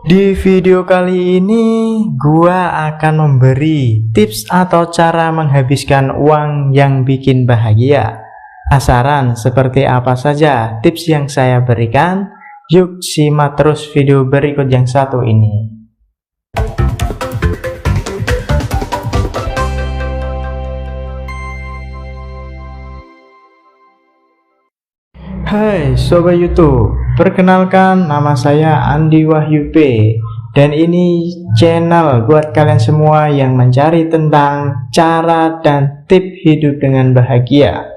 Di video kali ini gua akan memberi tips atau cara menghabiskan uang yang bikin bahagia. Penasaran seperti apa saja tips yang saya berikan? Yuk simak terus video berikut yang satu ini. Hai Sobat YouTube, perkenalkan nama saya Andi Wahyu P, dan ini channel buat kalian semua yang mencari tentang cara dan tips hidup dengan bahagia.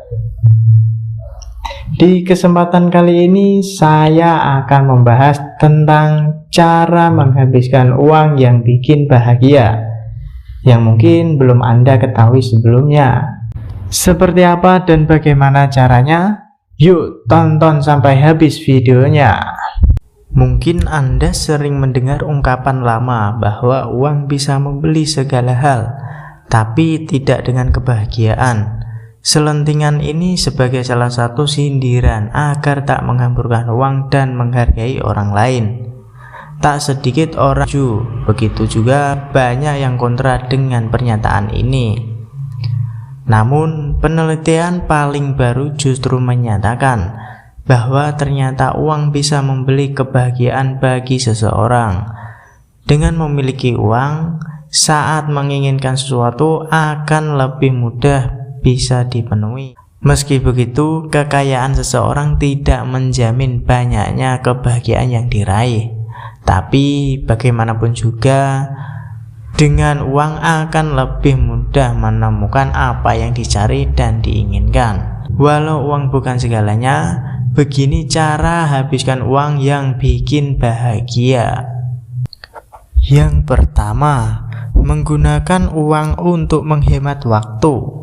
Di kesempatan kali ini saya akan membahas tentang cara menghabiskan uang yang bikin bahagia, yang mungkin belum Anda ketahui sebelumnya. Seperti apa dan bagaimana caranya? Yuk tonton sampai habis videonya. Mungkin Anda sering mendengar ungkapan lama bahwa uang bisa membeli segala hal, tapi tidak dengan kebahagiaan. Selentingan ini sebagai salah satu sindiran agar tak menghamburkan uang dan menghargai orang lain. Tak sedikit orang setuju, begitu juga banyak yang kontra dengan pernyataan ini. Namun, penelitian paling baru justru menyatakan bahwa ternyata uang bisa membeli kebahagiaan bagi seseorang. Dengan memiliki uang, saat menginginkan sesuatu akan lebih mudah bisa dipenuhi. Meski begitu, kekayaan seseorang tidak menjamin banyaknya kebahagiaan yang diraih. Tapi, bagaimanapun juga, dengan uang akan lebih mudah menemukan apa yang dicari dan diinginkan. Walau uang bukan segalanya, begini cara habiskan uang yang bikin bahagia. Yang pertama, menggunakan uang untuk menghemat waktu.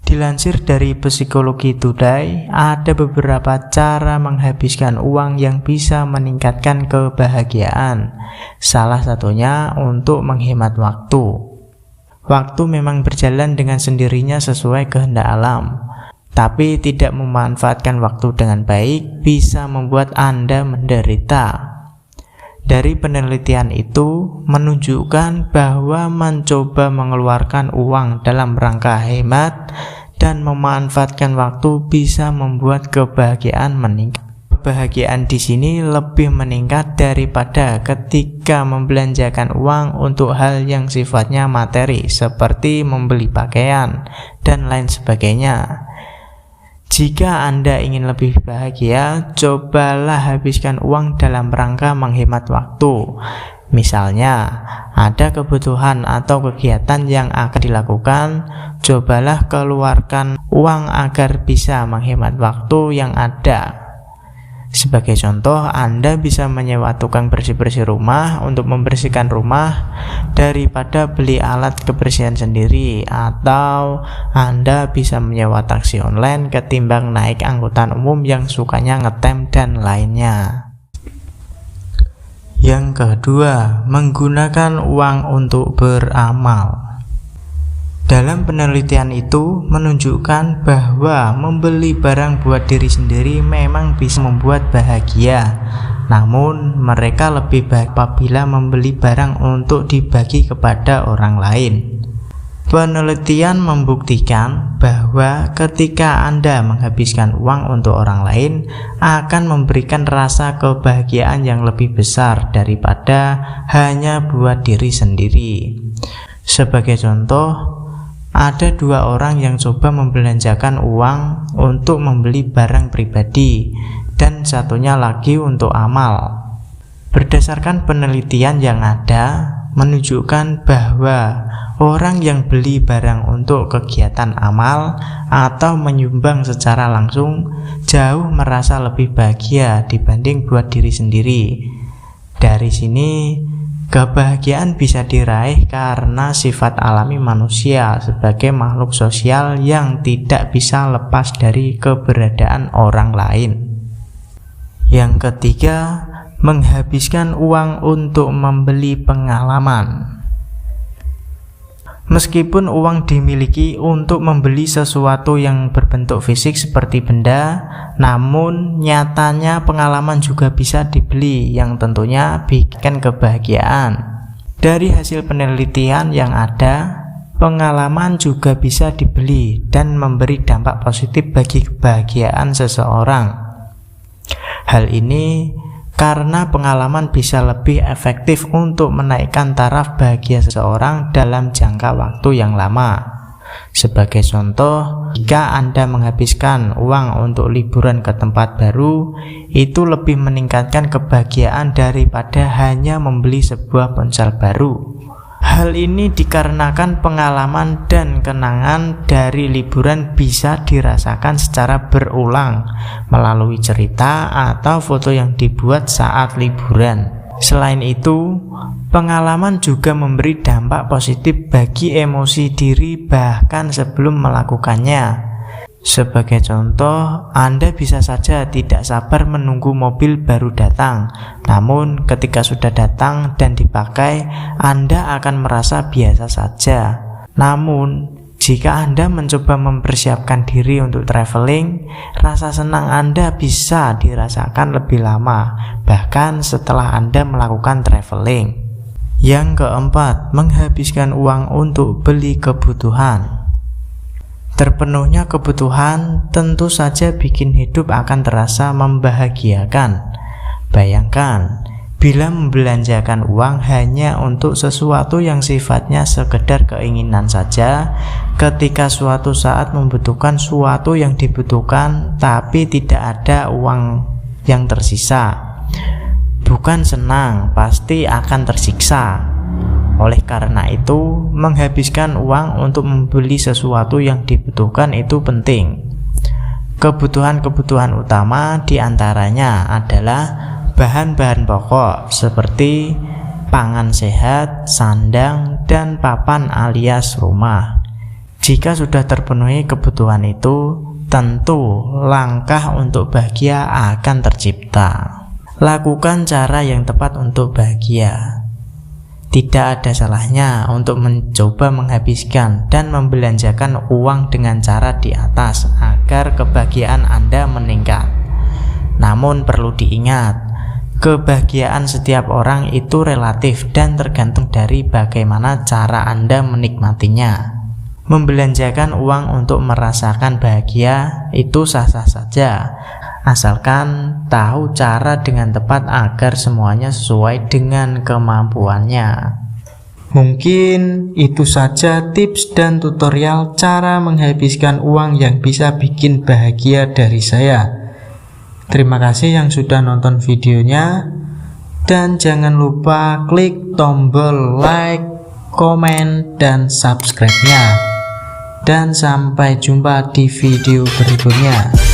Dilansir dari Psikologi Today, ada beberapa cara menghabiskan uang yang bisa meningkatkan kebahagiaan. Salah satunya untuk menghemat waktu. Waktu memang berjalan dengan sendirinya sesuai kehendak alam, tapi tidak memanfaatkan waktu dengan baik bisa membuat Anda menderita. Dari penelitian itu menunjukkan bahwa mencoba mengeluarkan uang dalam rangka hemat dan memanfaatkan waktu bisa membuat kebahagiaan meningkat. Kebahagiaan di sini lebih meningkat daripada ketika membelanjakan uang untuk hal yang sifatnya materi seperti membeli pakaian dan lain sebagainya. Jika Anda ingin lebih bahagia, cobalah habiskan uang dalam rangka menghemat waktu. Misalnya, ada kebutuhan atau kegiatan yang akan dilakukan, cobalah keluarkan uang agar bisa menghemat waktu yang ada. Sebagai contoh, Anda bisa menyewa tukang bersih-bersih rumah untuk membersihkan rumah daripada beli alat kebersihan sendiri, atau Anda bisa menyewa taksi online ketimbang naik angkutan umum yang sukanya ngetem dan lainnya. Yang kedua, menggunakan uang untuk beramal. Dalam penelitian itu menunjukkan bahwa membeli barang buat diri sendiri memang bisa membuat bahagia. Namun mereka lebih baik apabila membeli barang untuk dibagi kepada orang lain. Penelitian membuktikan bahwa ketika Anda menghabiskan uang untuk orang lain akan memberikan rasa kebahagiaan yang lebih besar daripada hanya buat diri sendiri. Sebagai contoh, ada dua orang yang coba membelanjakan uang untuk membeli barang pribadi dan satunya lagi untuk amal. Berdasarkan penelitian yang ada, menunjukkan bahwa orang yang beli barang untuk kegiatan amal atau menyumbang secara langsung jauh merasa lebih bahagia dibanding buat diri sendiri. Dari sini, kebahagiaan bisa diraih karena sifat alami manusia sebagai makhluk sosial yang tidak bisa lepas dari keberadaan orang lain. Yang ketiga, menghabiskan uang untuk membeli pengalaman. Meskipun uang dimiliki untuk membeli sesuatu yang berbentuk fisik seperti benda, namun nyatanya pengalaman juga bisa dibeli yang tentunya bikin kebahagiaan. Dari hasil penelitian yang ada, pengalaman juga bisa dibeli dan memberi dampak positif bagi kebahagiaan seseorang. Hal ini karena pengalaman bisa lebih efektif untuk menaikkan taraf bahagia seseorang dalam jangka waktu yang lama. Sebagai contoh, jika Anda menghabiskan uang untuk liburan ke tempat baru, itu lebih meningkatkan kebahagiaan daripada hanya membeli sebuah ponsel baru. Hal ini dikarenakan pengalaman dan kenangan dari liburan bisa dirasakan secara berulang melalui cerita atau foto yang dibuat saat liburan. Selain itu, pengalaman juga memberi dampak positif bagi emosi diri bahkan sebelum melakukannya. Sebagai contoh, Anda bisa saja tidak sabar menunggu mobil baru datang, namun ketika sudah datang dan dipakai, Anda akan merasa biasa saja. Namun, jika Anda mencoba mempersiapkan diri untuk traveling, rasa senang Anda bisa dirasakan lebih lama, bahkan setelah Anda melakukan traveling. Yang keempat, menghabiskan uang untuk beli kebutuhan. Terpenuhnya kebutuhan tentu saja bikin hidup akan terasa membahagiakan. Bayangkan, bila membelanjakan uang hanya untuk sesuatu yang sifatnya sekedar keinginan saja, ketika suatu saat membutuhkan suatu yang dibutuhkan tapi tidak ada uang yang tersisa, bukan senang, pasti akan tersiksa. Oleh karena itu, menghabiskan uang untuk membeli sesuatu yang dibutuhkan itu penting. Kebutuhan-kebutuhan utama diantaranya adalah bahan-bahan pokok seperti pangan sehat, sandang, dan papan alias rumah. Jika sudah terpenuhi kebutuhan itu, tentu langkah untuk bahagia akan tercipta. Lakukan cara yang tepat untuk bahagia. Tidak ada salahnya untuk mencoba menghabiskan dan membelanjakan uang dengan cara di atas agar kebahagiaan Anda meningkat. Namun perlu diingat, kebahagiaan setiap orang itu relatif dan tergantung dari bagaimana cara Anda menikmatinya. Membelanjakan uang untuk merasakan bahagia itu sah-sah saja, asalkan tahu cara dengan tepat agar semuanya sesuai dengan kemampuannya. Mungkin itu saja tips dan tutorial cara menghabiskan uang yang bisa bikin bahagia dari saya. Terima kasih yang sudah nonton videonya, dan jangan lupa klik tombol like, komen, dan subscribe-nya. Dan sampai jumpa di video berikutnya.